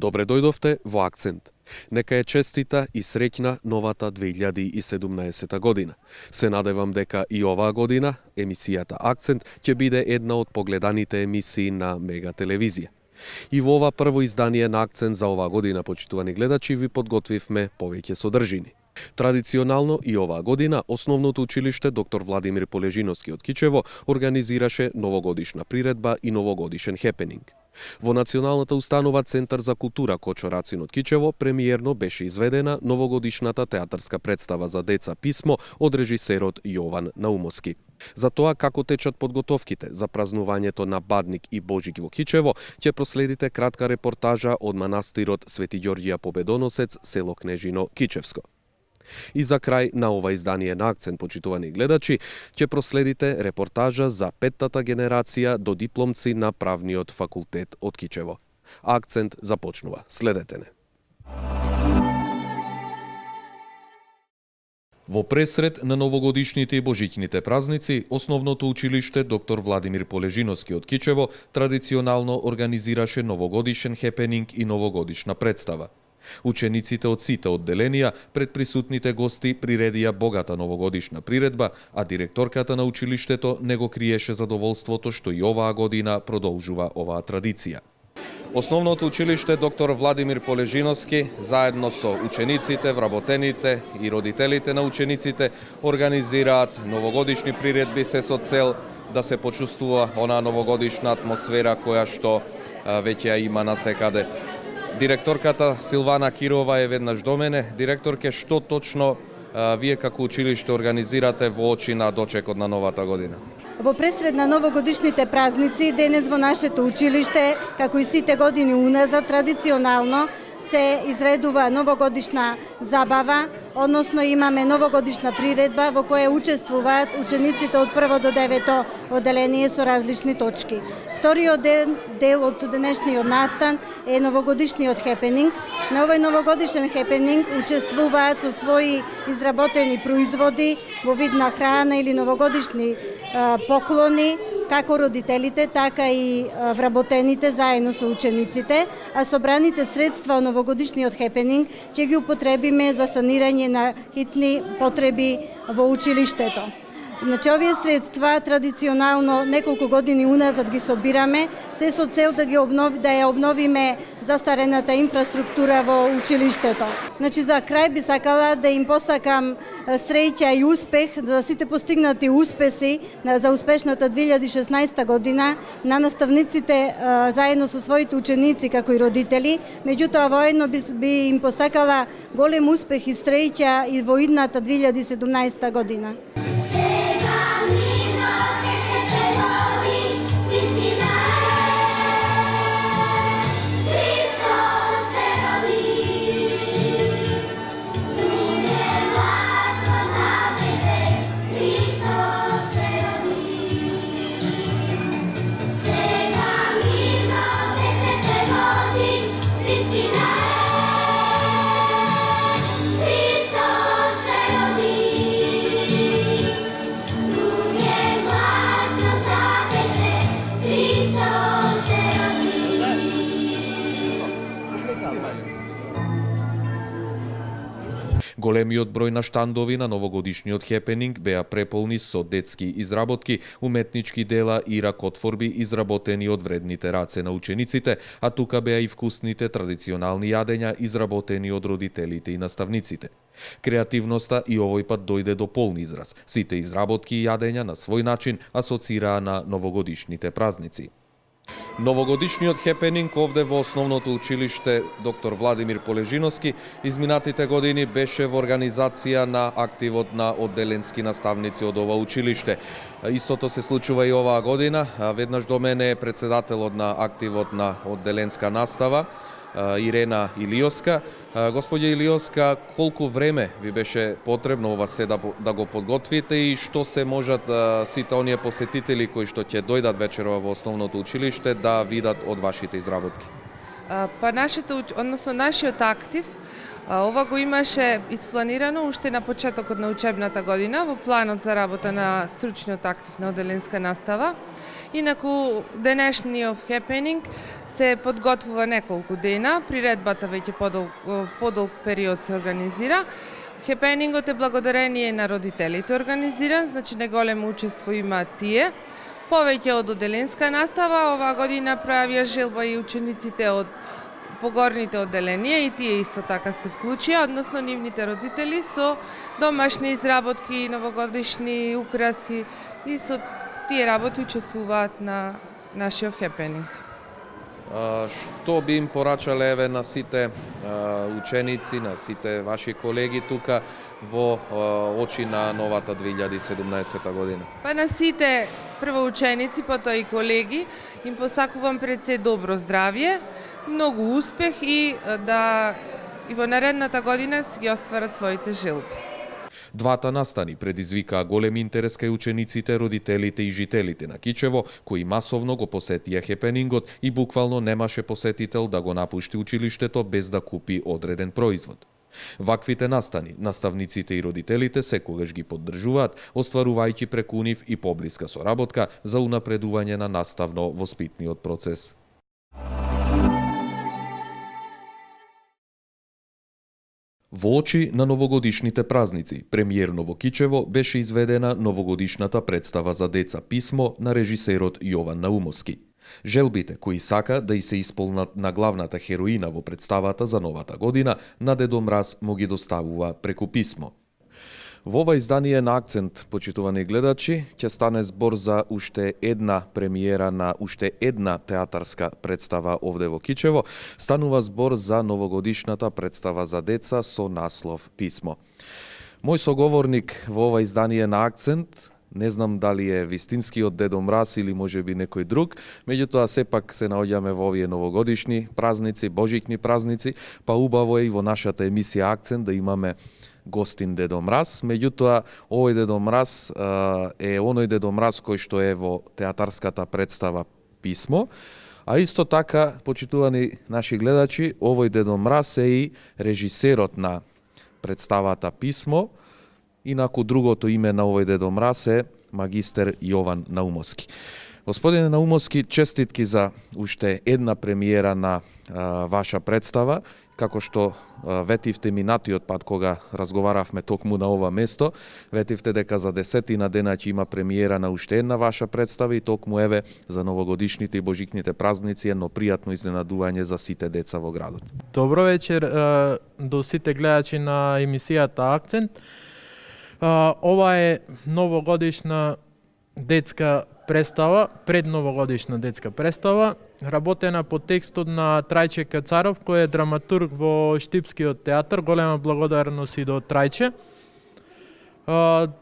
Добре дојдовте во Акцент. Нека е честита и среќна новата 2017 година. Се надевам дека и оваа година емисијата Акцент ќе биде една од погледаните емисии на Мега телевизија. И во ова прво издание на Акцент за оваа година, почитувани гледачи, ви подготвивме повеќе содржини. Традиционално и оваа година Основното училиште доктор Владимир Полежиновски од Кичево организираше новогодишна приредба и новогодишен хепенинг. Во Националната установа Центар за култура Кочо Рацин од Кичево премиерно беше изведена новогодишната театарска представа за деца Писмо од режисерот Јован Наумовски. За тоа како течат подготовките за празнувањето на Бадник и Божик во Кичево, ќе проследите кратка репортажа од манастирот Свети Ѓорѓија Победоносец, село Кнежино, Кичевско. И за крај на ова издание на Акцент, почитувани гледачи, ќе проследите репортажа за петтата генерација до дипломци на Правниот факултет од Кичево. Акцент започнува. Следете не. Во пресред на новогодишните и божичните празници, Основното училиште доктор Владимир Полежиновски од Кичево традиционално организираше новогодишен хепенинг и новогодишна представа. Учениците од сите одделенија пред присутните гости приредија богата новогодишна приредба, а директорката на училиштето не го криеше задоволството што и оваа година продолжува оваа традиција. Основното училиште доктор Владимир Полежиновски заедно со учениците, вработените и родителите на учениците организираат новогодишни приредби се со цел да се почувствува онаа новогодишна атмосфера која што веќе ја има насекаде. Директорката Силвана Кирова е веднаш до мене. Директорке, што точно вие како училиште организирате во очи на дочекот на новата година? Во пресред на новогодишните празници, денес во нашето училиште, како и сите години уназад, традиционално се изведува новогодишна забава, односно имаме новогодишна приредба во која учествуваат учениците од 1 до 9 одделение со различни точки. Вториот дел од денешниот настан е новогодишниот хепенинг. На овој новогодишен хепенинг учествуваат со своји изработени производи во вид на храна или новогодишни поклони, како родителите, така и вработените заедно со учениците, а собраните средства од новогодишниот хепенинг ќе ги употребиме за санирање на хитни потреби во училиштето. Значи, овие средства традиционално неколку години уназад ги собираме, се со цел да ја обновиме застарената инфраструктура во училиштето. Значи, за крај би сакала да им посакам среќа и успех за сите постигнати успеси за успешната 2016 година на наставниците заедно со своите ученици како и родители. Меѓутоа, воедно би им посакала голем успех и среќа и во идната 2017 година. Големиот број на штандови на новогодишниот хепенинг беа преполни со детски изработки, уметнички дела и ракотворби изработени од вредните раце на учениците, а тука беа и вкусните традиционални јадења изработени од родителите и наставниците. Креативноста и овој пат дојде до полн израз. Сите изработки и јадења на свој начин асоцираа на новогодишните празници. Новогодишниот хепенинг овде во основното училиште доктор Владимир Полежиновски изминатите години беше во организација на активот на одделенски наставници од ова училиште. Истото се случува и оваа година. Веднаш до мене е председателот на активот на одделенска настава, Ирена Илиоска. Господја Илиоска, колку време ви беше потребно ова се да го подготвите и што се можат сите оние посетители кои што ќе дојдат вечерова во основното училиште да видат од вашите изработки? Нашиот актив, ова го имаше испланирано уште на почетокот на учебната година во планот за работа на стручниот актив на одделенска настава. Инаку денешниот хепенинг се подготвува неколку дена, приредбата веќе подолг период се организира. Хепенингот е благодарение на родителите организиран, значи неголемо учество има тие. Повеќе од одделенска настава, оваа година правија желба и учениците од погорните одделенија и тие исто така се вклучија, односно нивните родители со домашни изработки, новогодишни украси и со тие работи учествуваат на нашиот хепенинг. Што би им порачале еве на сите ученици, на сите ваши колеги тука во очи на новата 2017 година? На сите прво ученици, потоа и колеги, им посакувам пред се добро здравје, многу успех и да и во наредната година си ги остварат своите желби. Двата настани предизвикаа голем интерес кај учениците, родителите и жителите на Кичево, кои масовно го посетија хепенингот и буквално немаше посетител да го напушти училиштето без да купи одреден производ. Ваквите настани, наставниците и родителите секогаш ги поддржуваат, остварувајќи преку нив и поблиска соработка за унапредување на наставно-воспитниот процес. Во очи на новогодишните празници, премиерно во Кичево беше изведена новогодишната представа за деца Писмо на режисерот Јован Наумовски. Желбите кои сака да и се исполнат на главната хероина во представата за новата година, на Дедо Мраз му ги доставува преку писмо. Во ова издание на Акцент, почитувани гледачи, ќе стане збор за уште една премиера на уште една театарска представа овде во Кичево. Станува збор за новогодишната представа за деца со наслов Писмо. Мој соговорник во ова издание на Акцент, не знам дали е вистинскиот Дедо Мраз или можеби некој друг, меѓутоа сепак се наоѓаме во овие новогодишни празници, божикни празници, па убаво е и во нашата емисија Акцент да имаме гостин Дедо Мраз, меѓутоа овој Дедо Мраз е оној Дедо Мраз кој што е во театарската представа Писмо, а исто така, почитувани наши гледачи, овој Дедо Мраз е и режисерот на представата Писмо, инаку другото име на овој Дедо Мраз е магистер Јован Наумовски. Господине Наумовски, честитки за уште една премиера на ваша представа, како што ветивте минатиот пат кога разговаравме токму на ова место, ветивте дека за 10 дена ќе има премиера на уште една ваша представа и токму еве за новогодишните и божикните празници едно пријатно изненадување за сите деца во градот. Добро вечер до сите гледачи на емисијата Акцент. Ова е новогодишна детска представа, предновогодишна детска представа, работена по текстот на Трајче Кацаров, кој е драматург во Штипскиот театар. Голема благодарност и до Трајче.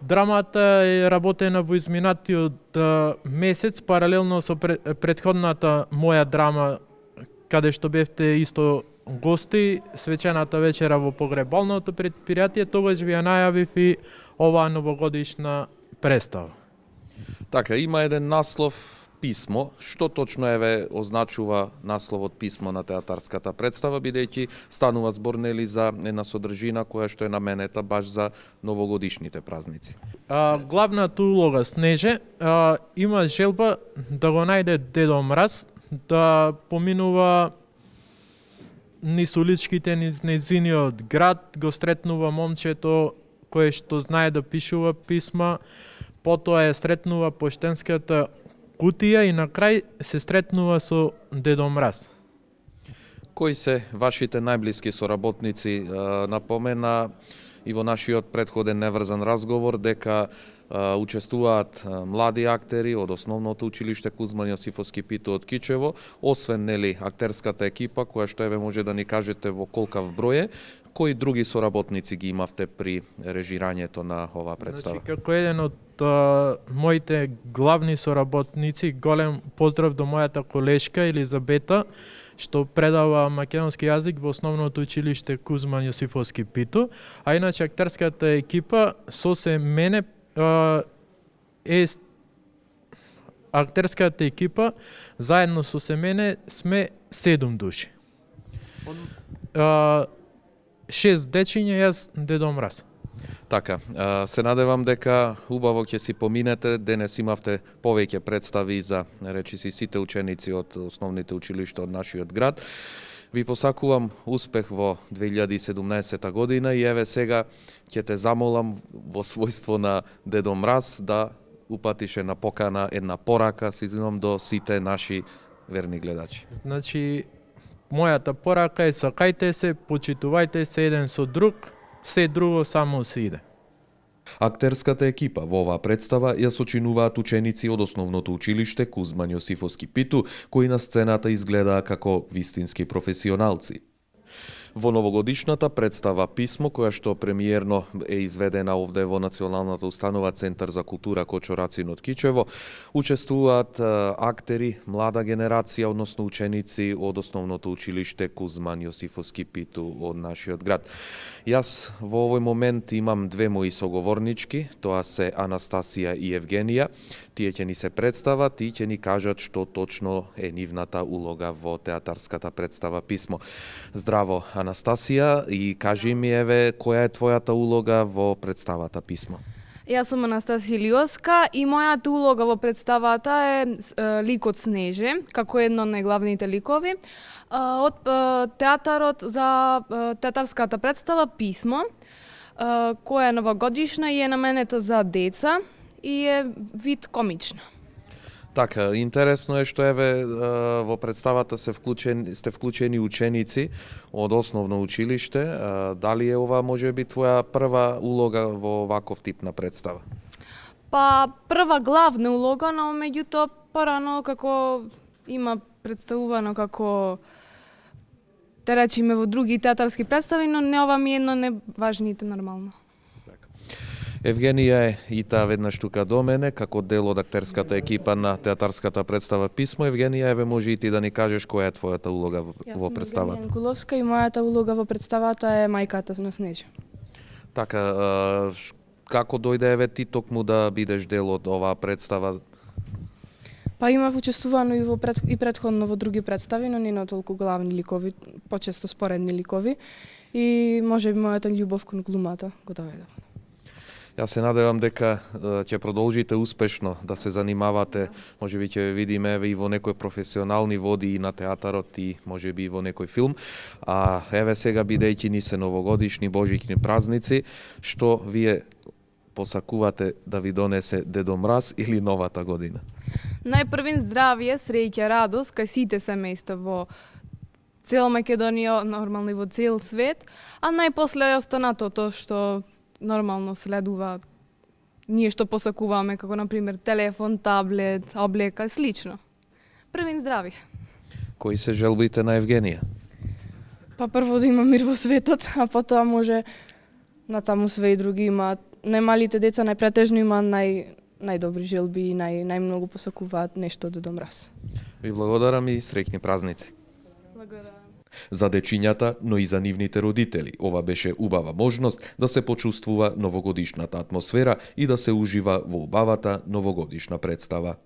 Драмата е работена во изминатиот месец, паралелно со претходната моја драма, каде што бевте исто гости, свечената вечера во погребалното предпријатие, тогаш ви ја најавив и оваа новогодишна представа. Така, има еден наслов Писмо. Што точно еве означува насловот Писмо на театарската представа, бидејќи станува збор нели за една содржина која што е наменета баш за новогодишните празници? Главната улога Снеже има желба да го најде Дедо Мраз, да поминува низ уличките, низ незиниот град, го сретнува момчето кое што знае да пишува писма, потоа ја сретнува поштенската кутија и на крај се сретнува со Дедо Мраз. Кои се вашите најблиски соработници? Напомена и во нашиот претходен неврзан разговор дека учествуваат млади актери од основното училиште Кузман Јосифовски Питу од Кичево, освен нели актерската екипа која што еве може да ни кажете во колкав број е, кои други соработници ги имавте при режирањето на оваа представа? Значи, како еден од моите главни соработници, голем поздрав до мојата колешка Елизабета, што предава македонски јазик во основното училиште Кузман Јосифовски Питу, а иначе актерската екипа со се мене актерската екипа заедно со се мене сме 7 души. 6 дечиња, јас Дедо Мраз. Така, се надевам дека убаво ќе си поминете, денес имавте повеќе представи за речиси сите ученици од основните училишта од нашиот град. Ви посакувам успех во 2017 година и еве сега ќе те замолам во својство на Дедо Мраз да упатише на покана една порака, се извинувам, до сите наши верни гледачи. Значи, мојата порака е сакајте се, почитувајте се еден со друг, се друго само се иде. Актерската екипа во оваа представа ја сочинуваат ученици од основното училиште Кузман Јосифовски Питу, кои на сцената изгледаа како вистински професионалци. Во новогодишната представа Писмо, која што премиерно е изведена овде во Националната установа Центар за култура Кочо Рацин од Кичево, учествуваат актери, млада генерација, односно ученици од основното училиште Кузман Јосифовски Питу од нашиот град. Јас во овој момент имам две мои соговорнички, тоа се Анастасија и Евгенија. Тие ќе ни се представат и ќе ни кажат што точно е нивната улога во театарската представа Писмо. Здраво, Анастасија, и кажи ми еве која е твојата улога во представата Писмо? Јас сум Анастасија Илиоска и мојата улога во представата е ликот Снеже, како едно од најглавните ликови од театарот за театарската представа Писмо, која е новогодишна и е наменета за деца и е вид комична. Така, интересно е што еве во представата сте вклучени ученици од основно училиште. Дали е ова можеби твоја прва улога во ваков тип на представа? Па прва главна улога, но меѓутоа порано како има представувано како да речеме во други театарски представи, но не ова ми е едно неважните нормално. Евгенија е и таа веднаш тука до мене, како дел од актерската екипа на театарската представа Писмо. Евгенија, еве може и ти да ни кажеш која е твојата улога во представата? Јас сум Евгенија Янкуловска и мојата улога во представата е мајката на Снежа. Така, како дојде еве ти токму да бидеш дел од оваа представа? Па имав учествувано и претходно во други представи, но не на толку главни ликови, почесто споредни ликови. И можеби мојата љубов кон глумата го доведе. Јас се надевам дека ќе продолжите успешно да се занимавате, можеби ќе видиме и во некои професионални води и на театарот и можеби и во некој филм. А еве сега бидејќи ни се новогодишни божични празници, што вие посакувате да ви донесе Дедо Мраз или новата година? Најпрвин здравје, среќа, радост кај сите семејства во цела Македонија, нормално и во цел свет, а најпосле е останатото што нормално следува ние што посакуваме, како например телефон, таблет, облека, слично. Првин здрави. Кои се желбите на Евгенија? Па прво да има мир во светот, а потоа може натаму све и други имаат. Најмалите деца најпретежно имаат најдобри желби и најмногу посакуваат нешто од Дедо Мраз. Ви благодарам и среќни празници. Благодарам. За дечињата, но и за нивните родители, ова беше убава можност да се почувствува новогодишната атмосфера и да се ужива во убавата новогодишна представа.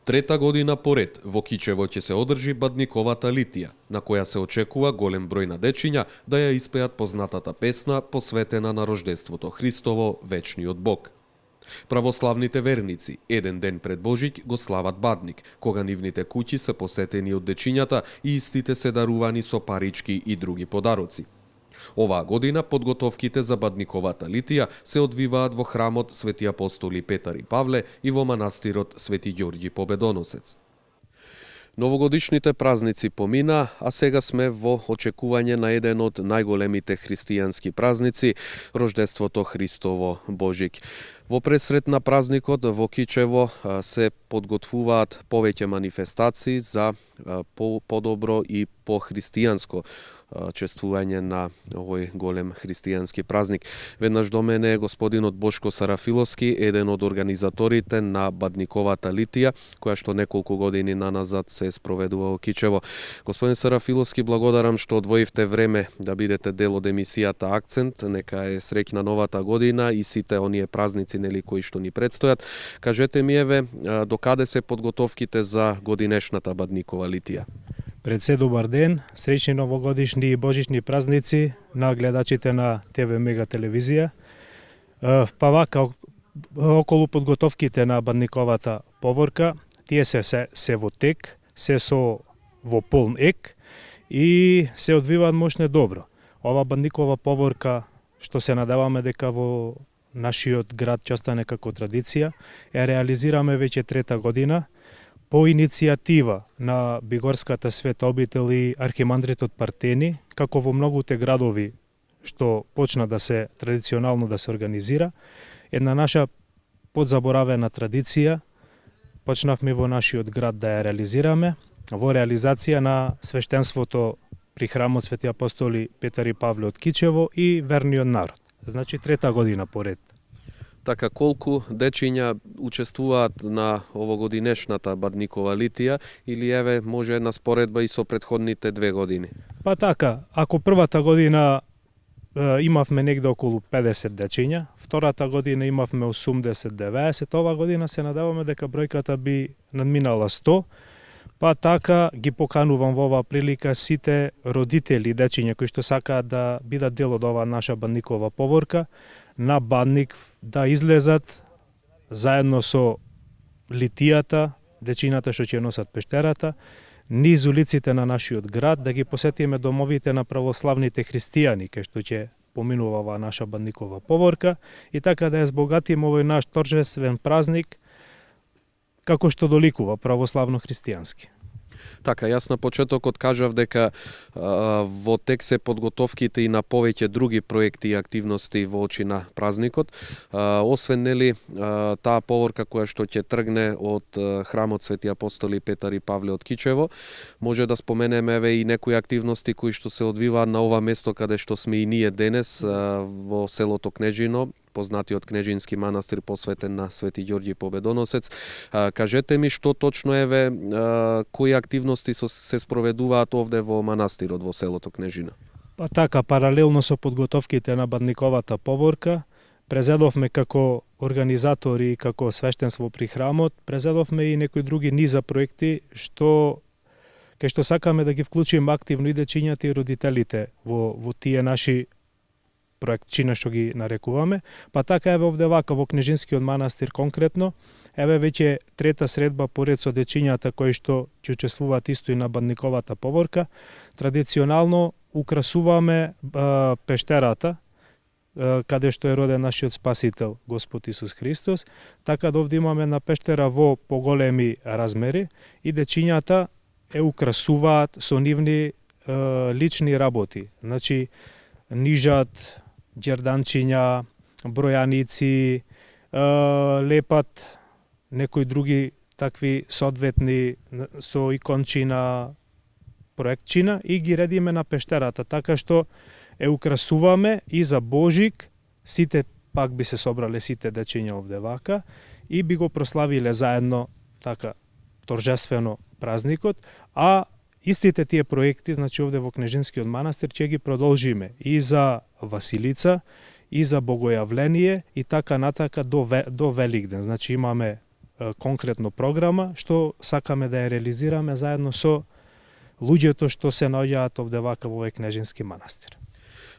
Трета година поред во Кичево ќе се одржи Бадниковата литија, на која се очекува голем број на дечиња да ја испеат познатата песна посветена на рождеството Христово, вечниот Бог. Православните верници еден ден пред Божиќ го слават Бадник, кога нивните куќи се посетени од дечињата и истите се дарувани со парички и други подароци. Оваа година подготовките за Бадниковата литија се одвиваат во храмот Свети апостоли Петар и Павле и во манастирот Свети Ѓорѓи Победоносец. Новогодишните празници помина, а сега сме во очекување на еден од најголемите христијански празници, рождеството Христово Божиќ. Во пресрет на празникот во Кичево се подготвуваат повеќе манифестации за подобро и по-христијанско чествување на овој голем христијански празник. Веднаш до мене е господинот Бошко Сарафиловски, еден од организаторите на Бадниковата литија, која што неколку години наназад се спроведува во Кичево. Господин Сарафиловски, благодарам што одвоивте време да бидете дел од емисијата Акцент. Нека е среќна новата година и сите оние празници кои што ни предстојат. Кажете ми докаде се подготовките за годинешната Бадникова литија? Пред се добар ден, среќни новогодишни и божични празници на гледачите на ТВ Мега телевизија. Па вака, околу подготовките на Бадниковата поворка, тие се во тек, се со во полн ек и се одвиваат мощне добро. Ова Бадникова поворка, што се надеваме дека во нашиот град ќе остане како традиција, ја реализираме веќе трета година по иницијатива на Бигорската света обител и архимандритот Партени, како во многуте градови што почна да се традиционално да се организира. Една наша подзаборавена традиција почнавме во нашиот град да ја реализираме во реализација на свештенството при храмот Свети апостоли Петар и Павле од Кичево и верниот народ. Значи трета година поред. Така, колку дечиња учествуваат на овогодинешната Бадникова литија или може една споредба и со претходните 2 години? Па така, ако првата година имавме негде околу 50 дечиња, втората година имавме 80-90, ова година се надеваме дека бројката би надминала 100, па така ги поканувам во оваа прилика сите родители дечиња кои што сакаат да бидат дел од оваа наша Бадникова поворка, на Бадник да излезат заедно со литијата, дечината што ќе носат пештерата, низ улиците на нашиот град, да ги посетиме домовите на православните христијани, кај што ќе поминува оваа наша Бадникова поворка и така да ја збогатиме овој наш торжествен празник како што доликува православно-христијански. Така, јас на почетокот кажав дека во тек се подготовките и на повеќе други проекти и активности во очи на празникот. Освен таа поворка која што ќе тргне од храмот Свети апостоли Петар и Павле од Кичево, може да споменеме и некои активности кои што се одвиваат на ова место каде што сме и ние денес во селото Кнежино, познатиот кнежински манастир посветен на Свети Ѓорѓи Победоносец. Кажете ми што точно кои активности се спроведуваат овде во манастирот во селото Кнежина? Па така, паралелно со подготовките на Бадниковата поворка, презедовме како организатори и како свештенство при храмот, презедовме и некои други низа проекти кај што сакаме да ги вклучиме активно и дечињата и родителите во тие наши проектчина што ги нарекуваме, па така овде вака во Кнежинскиот манастир конкретно, веќе трета средба поред со дечињата кои што ќе учествуваат исто и на Бадниковата поворка. Традиционално украсуваме пештерата, каде што е роден нашиот спасител Господ Исус Христос, така да овде имаме на пештера во поголеми размери и дечињата украсуваат со нивни лични работи. Значи, нижат ѓерданчиња, бројаници, лепат некои други такви соодветни со икончина, проектчина и ги редиме на пештерата, така што украсуваме и за Божик, сите пак би се собрале сите дечиња овде вака и би го прославиле заедно така торжествено празникот, а истите тие проекти, значи овде во Кнежинскиот манастир, ќе ги продолжиме и за Василица, и за Богојавление, и така натака до Великден. Значи имаме конкретно програма што сакаме да ја реализираме заедно со луѓето што се наоѓаат овде вака во овој кнежински манастир.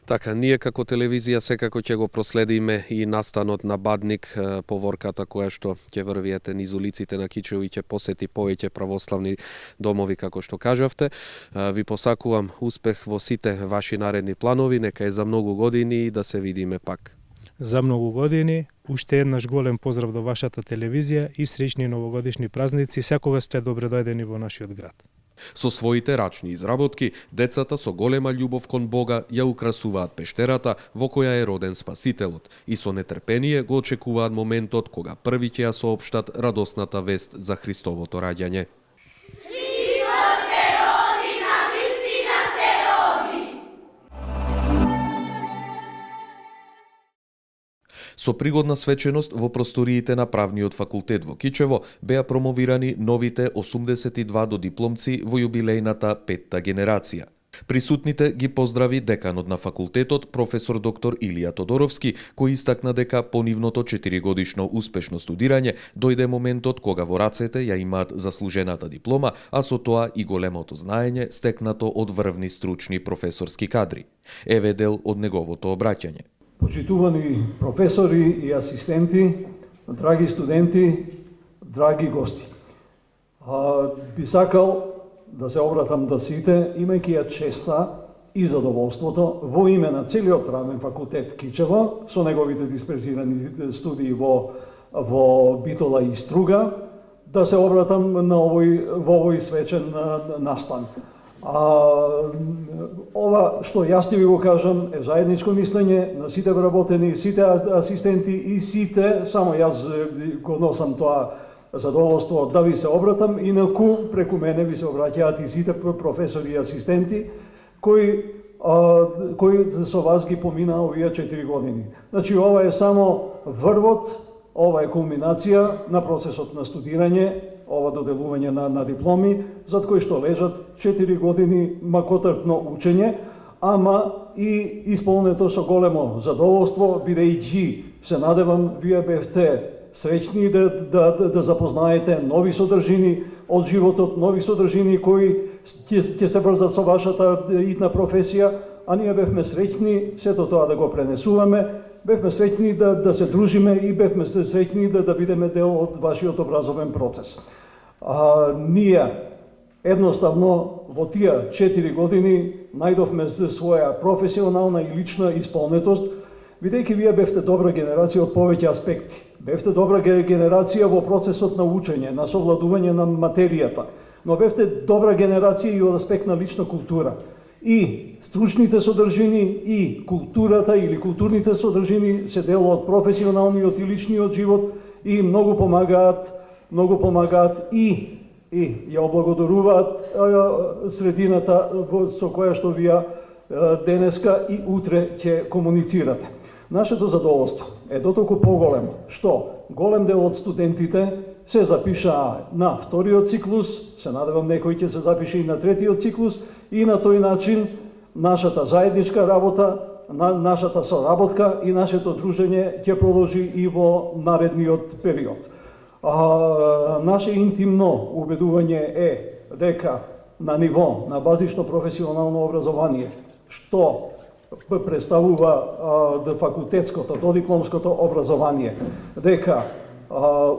Така, ние како телевизија секако ќе го проследиме и настанот на Бадник, поворката која што ќе врвиете низ улиците на Кичево и ќе посети повеќе православни домови, како што кажавте. Ви посакувам успех во сите ваши наредни планови, нека е за многу години и да се видиме пак. За многу години, уште еднаш голем поздрав до вашата телевизија и среќни новогодишни празници, секогаш сте добре дојдени во нашиот град. Со своите рачни изработки, децата со голема љубов кон Бога ја украсуваат пештерата во која е роден Спасителот и со нетрпение го очекуваат моментот кога први ќе ја соопштат радосната вест за Христовото раѓање. Со пригодна свеченост во просториите на Правниот факултет во Кичево беа промовирани новите 82 додипломци во јубилејната 5-та генерација. Присутните ги поздрави деканот на факултетот, професор доктор Илија Тодоровски, кој истакна дека по нивното 4-годишно успешно студирање дојде моментот кога во рацете ја имаат заслужената диплома, а со тоа и големото знаење стекнато од врвни стручни професорски кадри. Еве дел од неговото обраќање. Почитувани професори и асистенти, драги студенти, драги гости. Би сакал да се обратам до сите, имајќи ја честа и задоволството во име на целиот правен факултет Кичево, со неговите дисперзирани студии во Битола и Струга, да се обратам на во овој свечен настан. Ова што јас ќе ви го кажам е заедничко мислење на сите вработени, сите асистенти и сите, само јас го носам тоа задоволство да ви се обратам, инаку преку мене ви се обраќаат и сите професори и асистенти кои со вас ги поминаа овие 4 години. Значи ова е само врвот, ова е кулминација на процесот на студирање, ова доделување на дипломи, зад кои што лежат 4 години макотрпно учење, ама и исполнето со големо задоволство, бидејќи се надевам вие бевте среќни да запознаете нови содржини од животот, нови содржини кои ќе се врзат со вашата идна професија, а ние бевме среќни сето тоа да го пренесуваме, бевме среќни да се дружиме и бевме среќни да бидеме дел од вашиот образовен процес. Ние едноставно во тие 4 години најдовме своја професионална и лична исполнетост, бидејќи вие бевте добра генерација од повеќе аспекти. Бевте добра генерација во процесот на учење, на совладување на материјата, но бевте добра генерација и од аспект на лична култура. И стручните содржини и културата или културните содржини се дел од професионалниот и личниот живот и многу помагаат и ја облагодаруваат средината со која што вие денеска и утре ќе комуницирате. Нашето задоволство е дотолку поголемо што голем дел од студентите се запишаа на вториот циклус, се надевам некој ќе се запише и на третиот циклус, и на тој начин нашата заедничка работа, нашата соработка и нашето дружење ќе продолжи и во наредниот период. Наше интимно убедување е дека на ниво на базично професионално образование, што представува факултетското, додипломското образование, дека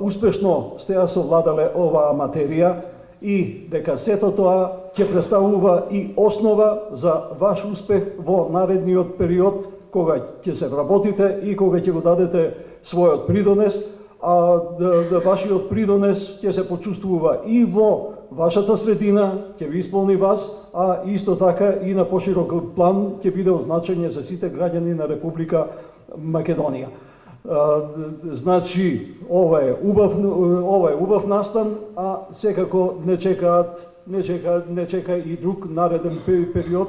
успешно сте ја совладале оваа материја и дека сето тоа ќе представува и основа за ваш успех во наредниот период, кога ќе се вработите и кога ќе го дадете својот придонес, вашиот придонес ќе се почувствува и во вашата средина, ќе ви исполни вас, а исто така и на поширок план ќе биде означење за сите граѓани на Република Македонија. Значи, ова е убав настан, а секако не чека и друг нареден период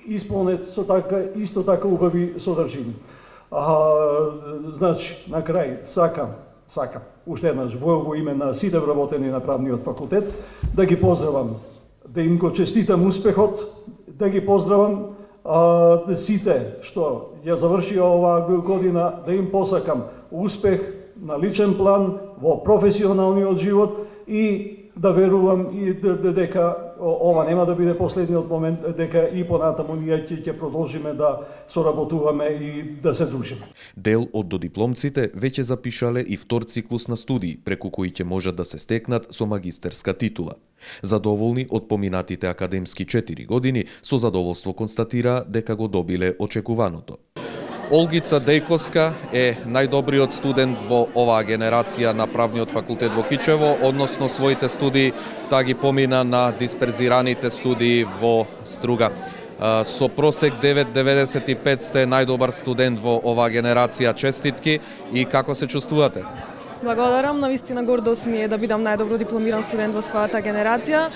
исполнет со исто така убави содржини. Значи, на крај сакам уште еднаш во име на сите вработени на правниот факултет да ги поздравам, да им го честитам успехот, да ги поздравам сите што ја завршија оваа година, да им посакам успех, на личен план, во професионалниот живот и да верувам и дека ова нема да биде последниот момент, дека и понатаму ние ќе продолжиме да соработуваме и да се дружиме. Дел од додипломците веќе запишале и втор циклус на студии, преку кои ќе можат да се стекнат со магистерска титула. Задоволни од поминатите академски 4 години, со задоволство констатира дека го добиле очекуваното. Олгица Дејковска е најдобриот студент во оваа генерација на Правниот факултет во Кичево, односно своите студии таа ги помина на дисперзираните студии во Струга. Со просек 9,95 сте најдобар студент во оваа генерација. Честитки и како се чувствувате? Благодарам, навистина гордост ми е да бидам најдобро дипломиран студент во својата генерација.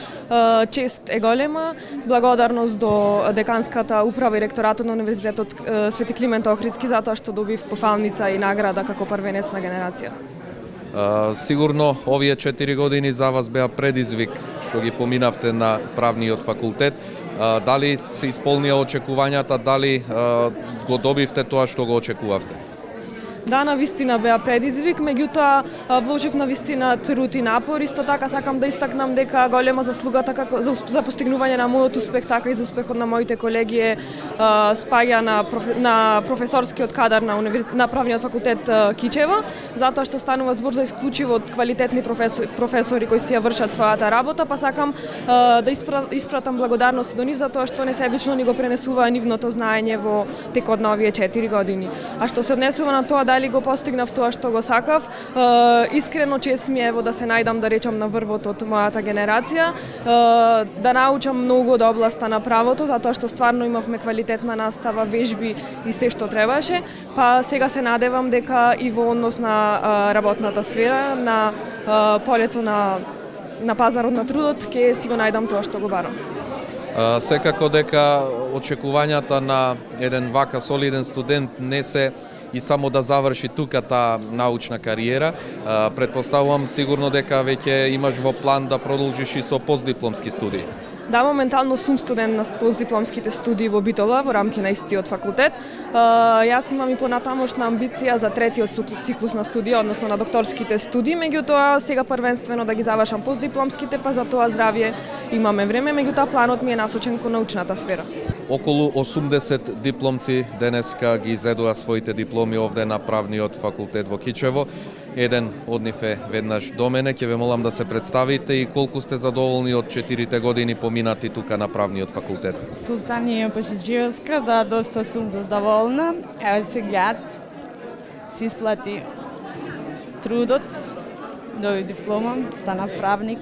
Чест е голема, благодарност до деканската управа и ректоратот на Универзитетот Свети Климент Охридски за тоа што добив пофалница и награда како првенец на генерација. Сигурно овие 4 години за вас беа предизвик што ги поминавте на Правниот факултет. Дали се исполнија очекувањата, дали го добивте тоа што го очекувавте? Да, навистина беа предизвик, меѓутоа вложив навистина труд и напор. Исто така сакам да истакнам дека голема заслугата како за постигнување на мојот успех, така и за успехот на моите колеги е спаѓа на професорскиот кадар на Правниот факултет Кичево, затоа што станува збор за исклучиво квалитетни професори кои си ја вршат својата работа, па сакам да испратам благодарност до нив за тоа што несебично ни го пренесуваа нивното знаење во текот на овие 4 години. А што се однесува на тоа дали го постигнав тоа што го сакав, искрено чест ми е да се најдам, да речам, на врвот од мојата генерација, да научам многу од областа на правото, затоа што стварно имавме квалитетна настава, вежби и се што требаше, па сега се надевам дека и во однос на работната сфера, на полето на пазарот на трудот, ќе си го најдам тоа што го барам. Секако дека очекувањата на еден вака солиден студент не се и само да заврши тука таа научна кариера. Предпоставувам сигурно дека веќе имаш во план да продолжиш и со постдипломски студии. Да, моментално сум студент на постдипломските студии во Битола, во рамки на истиот факултет. Јас имам и понатамошна амбиција за третиот циклус на студија, односно на докторските студии, меѓутоа сега првенствено да ги завршам постдипломските, па за тоа здравје имаме време, меѓутоа планот ми е насочен кон научната сфера. Околу 80 дипломци денеска ги изедоа своите дипломи овде на Правниот факултет во Кичево. Еден од нив е веднаш до мене, ќе ве молам да се представите и колку сте задоволни од 4 години поминати тука на Правниот факултет. Султанија Пашиджиевска, да, доста сум задоволна. Еве сега си исплати трудот, доби диплома, станав правник.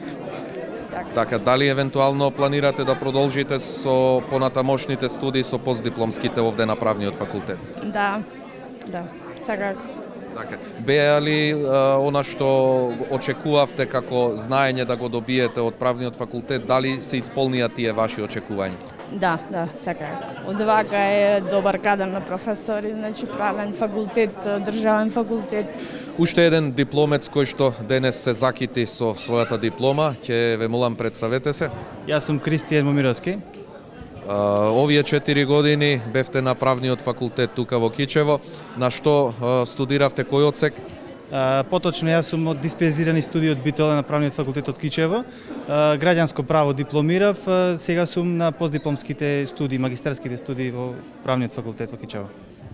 Така, дали евентуално планирате да продолжите со понатамошните студии со постдипломските овде на Правниот факултет? Да, сакако. Така. Беа ли она што очекувавте како знаење да го добиете од Правниот факултет, дали се исполнија тие ваши очекувања? Да, сакако. Од вака е добар кадар на професори, значи правен факултет, државен факултет. Уште еден дипломец кој што денес се закити со својата диплома, ќе ве молам представете се. Јас сум Кристијан Момировски. Овие 4 години бевте на Правниот факултет тука во Кичево. На што студиравте, кој одсек? Поточно јас сум од дисперзирани студии од Битола на Правниот факултет од Кичево. Граѓанско право дипломирав, сега сум на постдипломските студии, магистерските студии во Правниот факултет во Кичево.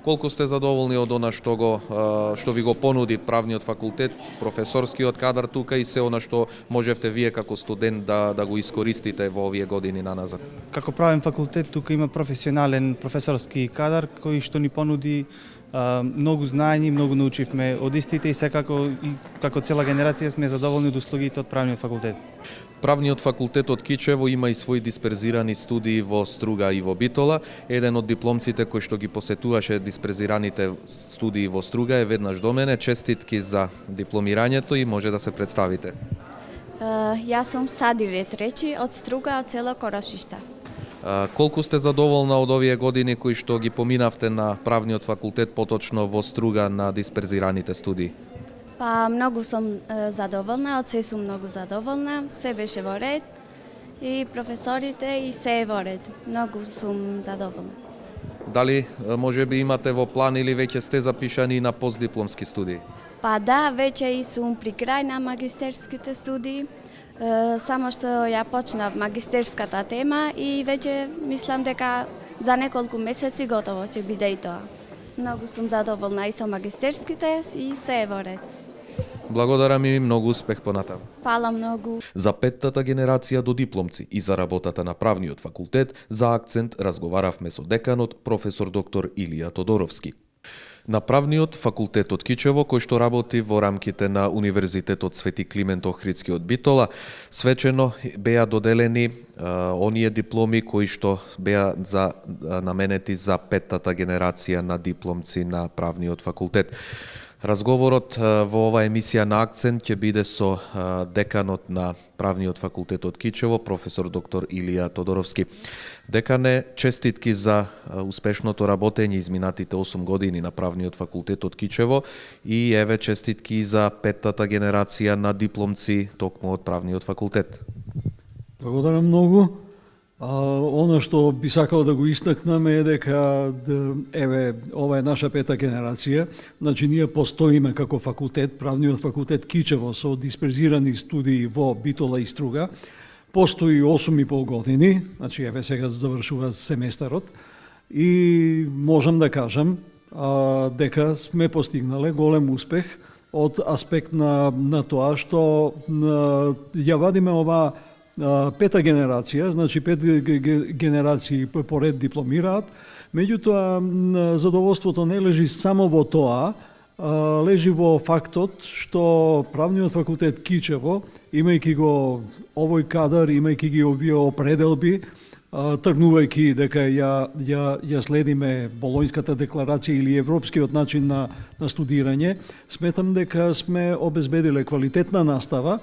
Колку сте задоволни од она што ви го понуди Правниот факултет, професорскиот кадар тука и се она што можевте вие како студент да го искористите во овие години наназад? Како правен факултет тука има професионален професорски кадар кој што ни понуди многу знаење, многу научивме од истите и секако и како цела генерација сме задоволни од услугите од Правниот факултет. Правниот факултет од Кичево има и своји дисперзирани студии во Струга и во Битола. Еден од дипломците кој што ги посетуваше дисперзираните студии во Струга е веднаш до мене. Честитки за дипломирањето и може да се представите. Јас сум Садиле Тречи од Струга, од село Корошишта. Колку сте задоволна од овие години кои што ги поминавте на Правниот факултет, поточно во Струга на дисперзираните студии? Па многу сум задоволна, од се сум многу задоволна, се беше во ред и професорите и се е во ред. Многу сум задоволна. Дали може би имате во план или веќе сте запишани на постдипломски студии? Па да, веќе и сум при крај на магистерските студии. Само што ја почнав магистерската тема и веќе мислам дека за неколку месеци готово ќе биде и тоа. Многу сум задоволна и со магистерските и се е во ред. Благодарам и многу успех понатаму. Фала многу. За петтата генерација до дипломци и за работата на правниот факултет, за акцент разговаравме со деканот професор доктор Илија Тодоровски. На правниот факултет од Кичево, кој што работи во рамките на Универзитетот Свети Климент Охридски од Битола, свечено беа доделени оние дипломи кои што беа наменети за петтата генерација на дипломци на правниот факултет. Разговорот во оваа емисија на акцент ќе биде со деканот на правниот факултет од Кичево, професор доктор Илија Тодоровски. Декане, честитки за успешното работење изминатите 8 години на правниот факултет од Кичево и еве честитки за петтата генерација на дипломци токму од правниот факултет. Благодарам многу. Оно што би сакал да го истакнам е дека еве ова е наша пета генерација. Значи ние постоиме како факултет, правниот факултет Кичево со дисперзирани студии во Битола и Струга. Постои 8,5 години, значи еве сега завршува семестарот и можам да кажам дека сме постигнале голем успех од аспект на тоа што ја вадиме ова пета генерација, значи 5 генерации поред дипломираат, меѓутоа задоволството не лежи само во тоа, лежи во фактот што правниот факултет Кичево, имајќи го овој кадар, имајќи ги овие определби, тргнувајќи дека ја следиме Болонјската декларација или европскиот начин на студирање, сметам дека сме обезбедиле квалитетна настава.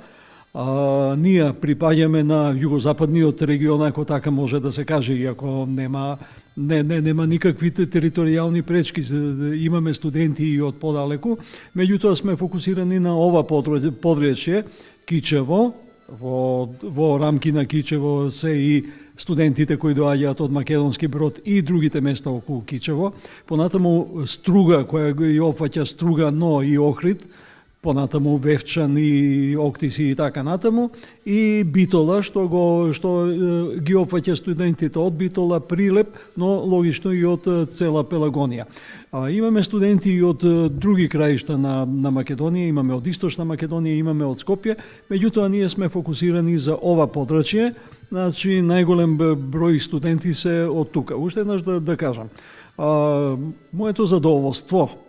Ние припаѓаме на југозападниот регион, ако така може да се каже, иако нема никакви територијални пречки, имаме студенти и од подалеку, меѓутоа сме фокусирани на ова подречје, Кичево, во рамки на Кичево се и студентите кои доаѓаат од Македонски Брод и другите места околу Кичево, понатаму Струга, која го опфаќа Струга, но и Охрид, понатаму Вевчан и Октиси и така натаму, и Битола, што ги опфаќа студентите од Битола, Прилеп, но логично и од цела Пелагонија. Имаме студенти и од други краишта на Македонија, имаме од Источна Македонија, имаме од Скопје, меѓутоа ние сме фокусирани за ова подрачје, значи најголем број студенти се од тука. Уште еднаш да кажам, моето задоволство,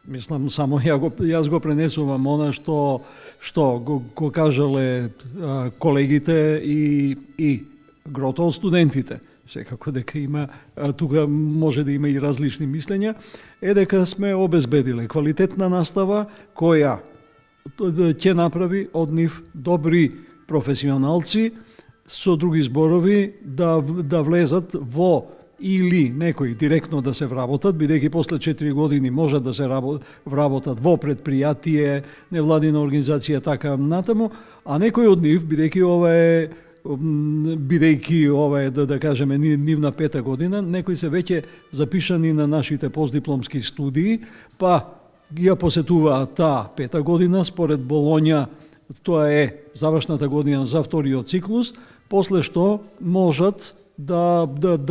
мислам, само јас го пренесувам она што го кажале колегите и грото од студентите. Секако дека има, тука може да има и различни мислења, е дека сме обезбедиле квалитетна настава која ќе направи од нив добри професионалци, со други зборови да влезат во или некои директно да се вработат, бидејќи после 4 години може да се вработат во предпријатие, невладина организација, така натаму, а некои од нив, бидејќи ова е да кажеме нивна пета година, некои се веќе запишани на нашите постдипломски студии, па ја посетуваат таа пета година, според Болонја тоа е завршната година за вториот циклус, после што можат да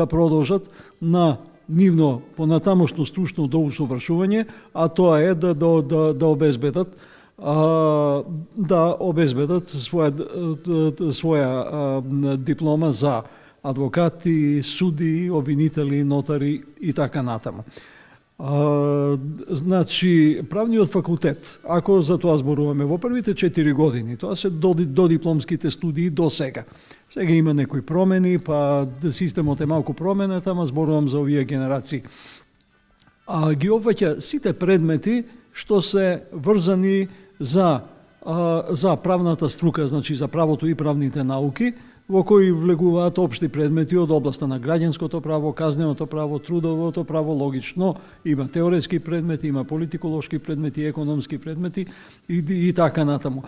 продолжат на нивно понатамошно стручно доусовршување, а тоа е да обезбедат своја диплома за адвокати, суди, обвинители, нотари и така натаму. Значи, правниот факултет, ако за тоа зборуваме, во првите 4 години, тоа се додипломските студии до сега. Сега има некои промени, па системот е малку променет, ама зборувам за овие генерации. Ги опфаќа сите предмети што се врзани за правната струка, значи за правото и правните науки, во кои влегуваат општи предмети од областа на граѓанското право, казненото право, трудовото право, логично, има теоретски предмети, има политиколошки предмети, економски предмети и така натаму.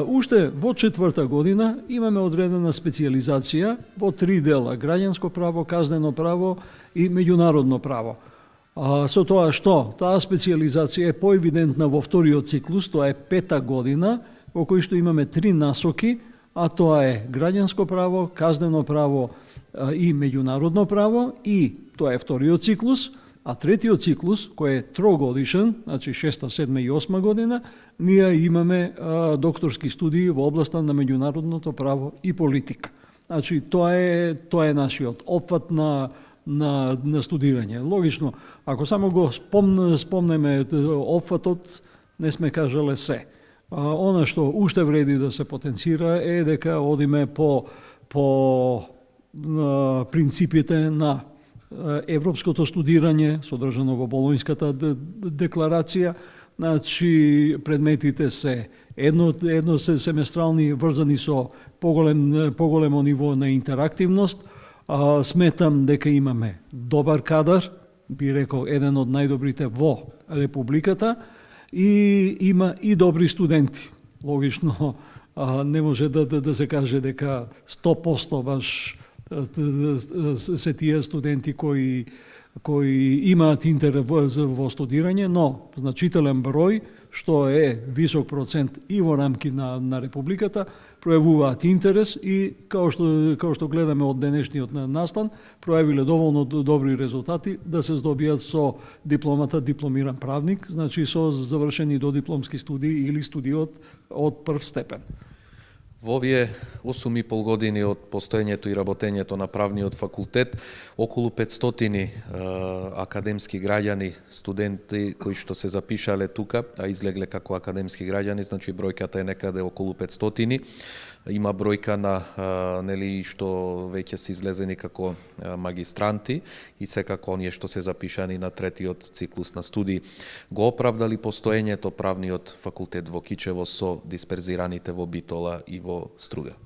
Уште во 4-та година имаме одредена специализација во 3 дела: граѓанско право, казнено право и меѓународно право. Со тоа што таа специализација е поевидентна во вториот циклус, тоа е 5-та година, во кој што имаме 3 насоки, а тоа е граѓанско право, казнено право и меѓународно право, и тоа е вториот циклус, а третиот циклус, кој е трогодишен, значи 6-та, 7-та и 8-та година, ние имаме докторски студии во областа на меѓународното право и политика. Значи тоа е нашиот опфат на студирање. Логично, ако само го спомнеме опфатот, не сме кажале се. Она што уште вреди да се потенцира е дека одиме по принципите на европското студирање, содржано во Болонјската декларација. Значи, предметите се едносеместрални, врзани со поголемо ниво на интерактивност. Сметам дека имаме добар кадар, би рекол еден од најдобрите во Републиката, и има и добри студенти. Логично, не може да се каже дека 100% баш се тие студенти кои имаат интерес во студирање, но значителен број, што е висок процент и во рамки на Републиката, пројавуваат интерес и, као што гледаме од денешниот настан, пројавиле доволно добри резултати да се здобијат со дипломата дипломиран правник, значи со завршени додипломски студии или студии од прв степен. Во овие 8,5 години од постоењето и работењето на правниот факултет, околу 500 академски граѓани, студенти кои што се запишале тука, а излегле како академски граѓани, значи бројката е некаде околу 500. Има бројка на нели што веќе се излезени како магистранти и секако оние што се запишани на третиот циклус на студии. Го оправдали постоењето правниот факултет во Кичево со дисперзираните во Битола и во Струга?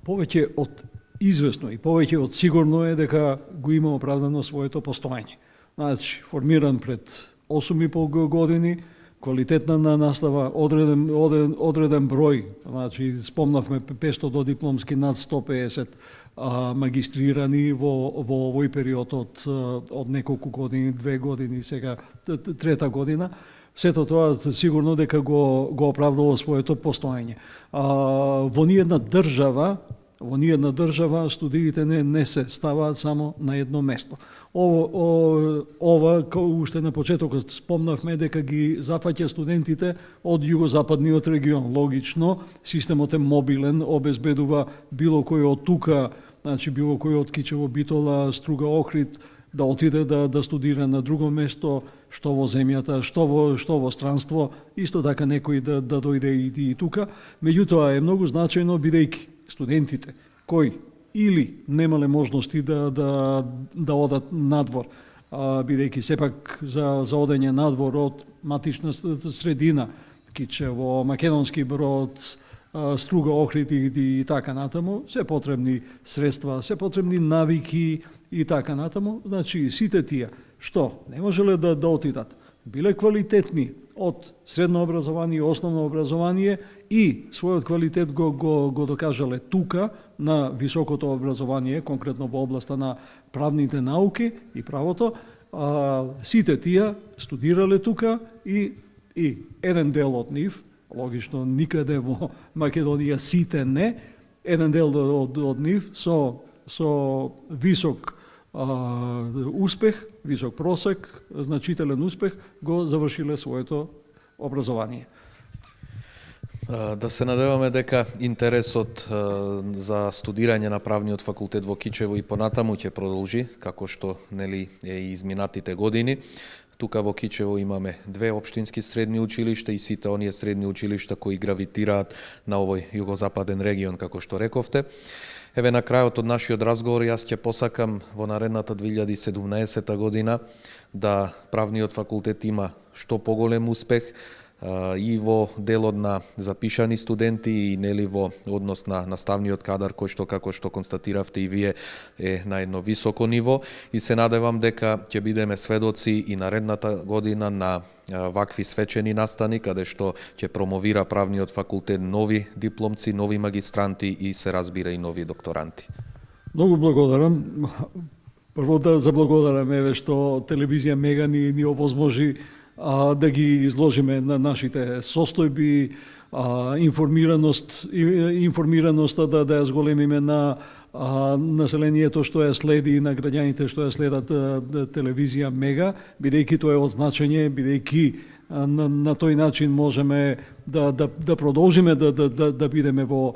Повеќе од известно и повеќе од сигурно е дека го има оправдано своето постоење. Значи, формиран пред 8,5 години, квалитетна на настава, одреден број, значи спомнавме 500 додипломски, над 150 магистрирани во овој период од неколку години, 2 години, сега 3-та година. Сето тоа сигурно дека го оправдало своето постоење. Во ниедна држава студиите не се ставаат само на едно место. Ова, уште на почетокот спомнавме дека ги зафаќа студентите од југозападниот регион. Логично, системот е мобилен, обезбедува било кој од тука, значи било кој од Кичево, Битола, Струга, Охрид, да отиде да студира на друго место, што во земјата, што во странство, исто така некој да дојде и тука. Меѓутоа е многу значајно, бидејќи студентите кои или немале можности да одат надвор, бидејќи сепак за одење надвор од матична средина, Кичево, Македонски Брод, Струга, Охрид и така натаму, се потребни средства, се потребни навики и така натаму. Значи, сите тие што не можеле да отидат, биле квалитетни од средно образование, основно образование и својот квалитет го докажале тука на високото образование, конкретно во областа на правните науки и правото, сите тие студирале тука и еден дел од нив, логично никаде во Македонија сите не, еден дел од нив со висок успех, висок просек, значителен успех, го завршиле своето образование. Да се надеваме дека интересот за студирање на правниот факултет во Кичево и понатаму ќе продолжи, како што нели е и изминатите години. Тука во Кичево имаме 2 општински средни училишта и сите оние средни училишта кои гравитираат на овој југозападен регион, како што рековте. Еве на крајот од нашиот разговор јас ќе посакам во наредната 2017 година да правниот факултет има што поголем успех, и во делот на запишани студенти и нели во однос на наставниот кадар кој што како што констатиравте и вие е на едно високо ниво и се надевам дека ќе бидеме сведоци и наредната година на вакви свечени настани каде што ќе промовира правниот факултет нови дипломци, нови магистранти и се разбира и нови докторанти. Многу благодарам. Прво да заблагодарам еве што телевизија Мега ни овозможи да ги изложиме на нашите состојби, информираноста да ја зголемиме на населението што ја следи и на граѓаните што ја следат телевизија Мега, бидејќи тоа е од значење, бидејќи на тој начин можеме да продолжиме да бидеме во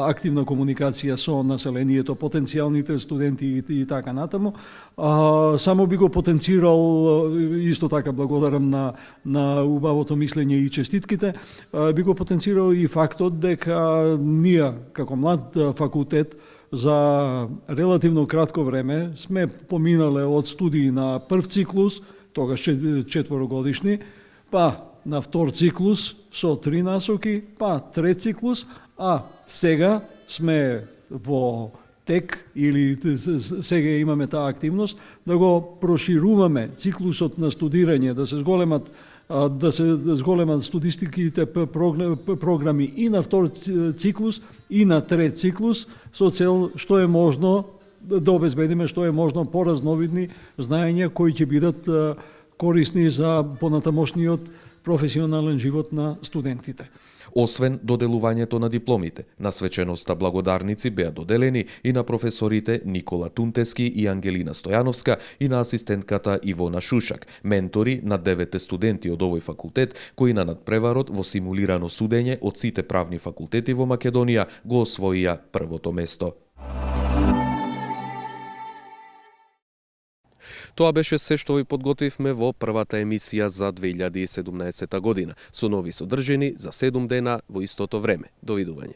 активна комуникација со населението, потенцијалните студенти и така натаму. Само би го потенцирал, исто така благодарам на убавото мислење и честитките, би го потенцирал и фактот дека ние како млад факултет за релативно кратко време сме поминале од студии на прв циклус, тогаш 4-годишни, па на втор циклус со 3 насоки, па трет циклус, а сега сме во тек или сега имаме таа активност да го прошируваме циклусот на студирање, да се зголемат студистиките програми и на втор циклус и на трет циклус со цел што е можно да обезбедиме што е можно поразновидни знаења кои ќе бидат корисни за понатамошниот професионален живот на студентите. Освен доделувањето на дипломите, на свеченоста благодарници беа доделени и на професорите Никола Тунтески и Ангелина Стојановска и на асистентката Ивона Шушак, ментори на 9 студенти од овој факултет кои на надпреварот во симулирано судење од сите правни факултети во Македонија го освоија првото место. Тоа беше се што ви подготвивме во првата емисија за 2017 година, со нови содржини за 7 дена во истото време. Довидување.